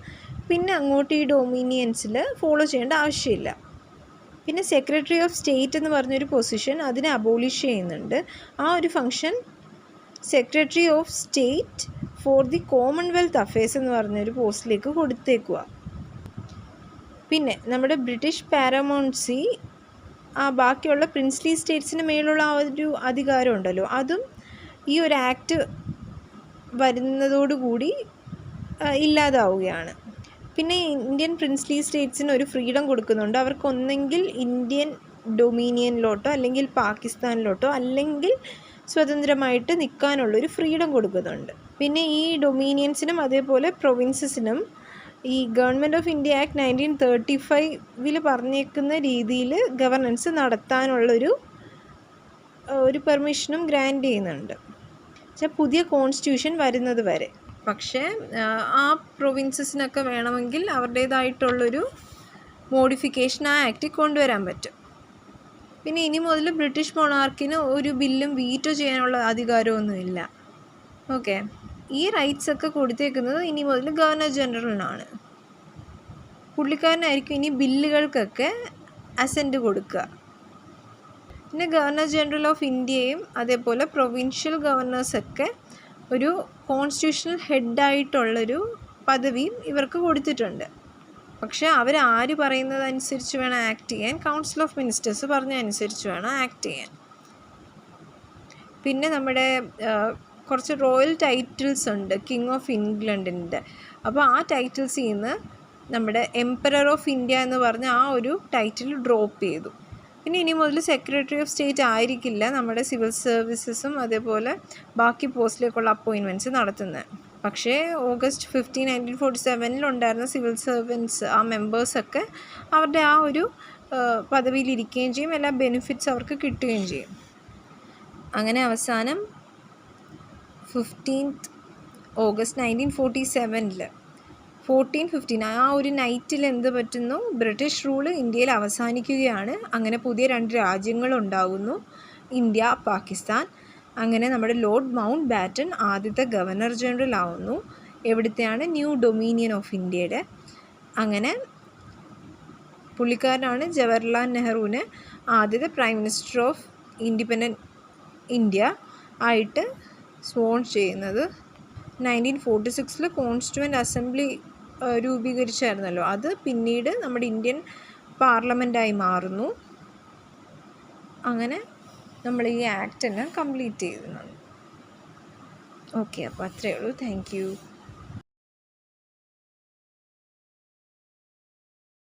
പിന്നെ അങ്ങോട്ട് ഈ ഡൊമീനിയൻസിൽ ഫോളോ ചെയ്യേണ്ട ആവശ്യമില്ല. പിന്നെ സെക്രട്ടറി ഓഫ് സ്റ്റേറ്റ് എന്ന് പറഞ്ഞൊരു പൊസിഷൻ അതിനെ അബോളിഷ് ചെയ്യുന്നുണ്ട്. ആ ഒരു function secretary of state for the Commonwealth affairs എന്ന് പറഞ്ഞൊരു പോസ്റ്റിലേക്ക് കൊടുത്തേക്കുക. പിന്നെ നമ്മുടെ ബ്രിട്ടീഷ് പാരമൗൺസി ആ ബാക്കിയുള്ള പ്രിൻസ്ലി സ്റ്റേറ്റ്സിന് മേലുള്ള ആ ഒരു അധികാരം ഉണ്ടല്ലോ, അതും ഈ ഒരു ആക്ട് വരുന്നതോടുകൂടി ഇല്ലാതാവുകയാണ്. പിന്നെ ഇന്ത്യൻ പ്രിൻസ്ലി സ്റ്റേറ്റ്സിന് ഒരു ഫ്രീഡം കൊടുക്കുന്നുണ്ട്. അവർക്ക് ഒന്നെങ്കിൽ ഇന്ത്യൻ ഡൊമീനിയനിലോട്ടോ അല്ലെങ്കിൽ പാകിസ്ഥാനിലോട്ടോ അല്ലെങ്കിൽ സ്വതന്ത്രമായിട്ട് നിൽക്കാനുള്ളൊരു ഫ്രീഡം കൊടുക്കുന്നുണ്ട്. പിന്നെ ഈ ഡൊമീനിയൻസിനും അതേപോലെ പ്രൊവിൻസസിനും ഈ ഗവൺമെൻറ് ഓഫ് ഇന്ത്യ ആക്ട് 1935 പറഞ്ഞേക്കുന്ന രീതിയിൽ ഗവർണൻസ് നടത്താനുള്ളൊരു പെർമിഷനും ഗ്രാൻറ്റ് ചെയ്യുന്നുണ്ട്. പക്ഷേ പുതിയ കോൺസ്റ്റിറ്റ്യൂഷൻ വരുന്നത് വരെ. പക്ഷേ ആ പ്രൊവിൻസസിനൊക്കെ വേണമെങ്കിൽ അവരുടേതായിട്ടുള്ളൊരു മോഡിഫിക്കേഷൻ ആ ആക്റ്റിൽ കൊണ്ടുവരാൻ പറ്റും. പിന്നെ ഇനി മുതൽ ബ്രിട്ടീഷ് മൊണാർക്കിന് ഒരു ബില്ലും വീറ്റോ ചെയ്യാനുള്ള അധികാരമൊന്നുമില്ല. ഓക്കെ, ഈ റൈറ്റ്സ് ഒക്കെ കൊടുത്തേക്കുന്നത് ഇനി മുതൽ ഗവർണർ ജനറലിനാണ്. പുള്ളിക്കാരനായിരിക്കും ഇനി ബില്ലുകൾക്കൊക്കെ അസെൻറ്റ് കൊടുക്കുക. പിന്നെ ഗവർണർ ജനറൽ ഓഫ് ഇന്ത്യയും അതേപോലെ പ്രൊവിൻഷ്യൽ ഗവർണേഴ്സൊക്കെ ഒരു കോൺസ്റ്റിറ്റ്യൂഷണൽ ഹെഡായിട്ടുള്ളൊരു പദവിയും ഇവർക്ക് കൊടുത്തിട്ടുണ്ട്. പക്ഷേ അവരാര് പറയുന്നതനുസരിച്ച് വേണം ആക്ട് ചെയ്യാൻ, കൗൺസിൽ ഓഫ് മിനിസ്റ്റേഴ്സ് പറഞ്ഞതനുസരിച്ച് വേണം ആക്ട് ചെയ്യാൻ. പിന്നെ നമ്മുടെ കുറച്ച് റോയൽ ടൈറ്റിൽസ് ഉണ്ട് കിങ് ഓഫ് ഇംഗ്ലണ്ടിൻ്റെ. അപ്പോൾ ആ ടൈറ്റിൽസിൽ നിന്ന് നമ്മുടെ എംപറർ ഓഫ് ഇന്ത്യ എന്ന് പറഞ്ഞ ആ ഒരു ടൈറ്റിൽ ഡ്രോപ്പ് ചെയ്തു. പിന്നെ ഇനി മുതൽ സെക്രട്ടറി ഓഫ് സ്റ്റേറ്റ് ആയിരിക്കില്ല നമ്മുടെ സിവിൽ സർവീസസും അതേപോലെ ബാക്കി പോസ്റ്റിലേക്കുള്ള അപ്പോയിൻമെൻറ്റ്സ് നടത്തുന്നത്. പക്ഷേ ഓഗസ്റ്റ് 15, 1947 ഉണ്ടായിരുന്ന സിവിൽ സർവൻസ് ആ മെമ്പേഴ്സൊക്കെ അവരുടെ ആ ഒരു പദവിയിലിരിക്കുകയും ചെയ്യും, എല്ലാ ബെനിഫിറ്റ്സ് അവർക്ക് കിട്ടുകയും ചെയ്യും. അങ്ങനെ അവസാനം 15th August 1947 1415 ആ ഒരു നൈറ്റിൽ എന്ത് പറ്റുന്നു, ബ്രിട്ടീഷ് റൂള് ഇന്ത്യയിൽ അവസാനിക്കുകയാണ്. അങ്ങനെ പുതിയ 2 രാജ്യങ്ങളുണ്ടാകുന്നു, ഇന്ത്യ, പാകിസ്ഥാൻ. അങ്ങനെ നമ്മുടെ ലോർഡ് മൗണ്ട് ബാറ്റൺ ആദ്യത്തെ ഗവർണർ ജനറൽ ആവുന്നു. എവിടുത്തെയാണ്? ന്യൂ ഡൊമീനിയൻ ഓഫ് ഇന്ത്യയുടെ. അങ്ങനെ പുള്ളിക്കാരനാണ് ജവഹർലാൽ നെഹ്റുവിനെ ആദ്യത്തെ prime minister of independent India ആയിട്ട് സ്വോൺ ചെയ്യുന്നത്. 1946 കോൺസ്റ്റിറ്റ്യൂവൻ്റ് അസംബ്ലി രൂപീകരിച്ചായിരുന്നല്ലോ, അത് പിന്നീട് നമ്മുടെ ഇന്ത്യൻ പാർലമെൻറ്റായി മാറുന്നു. അങ്ങനെ നമ്മൾ ഈ ആക്ടിനെ കംപ്ലീറ്റ് ചെയ്യുന്നുണ്ട്. ഓക്കെ, അപ്പോൾ അത്രയേ ഉള്ളൂ. Thank you.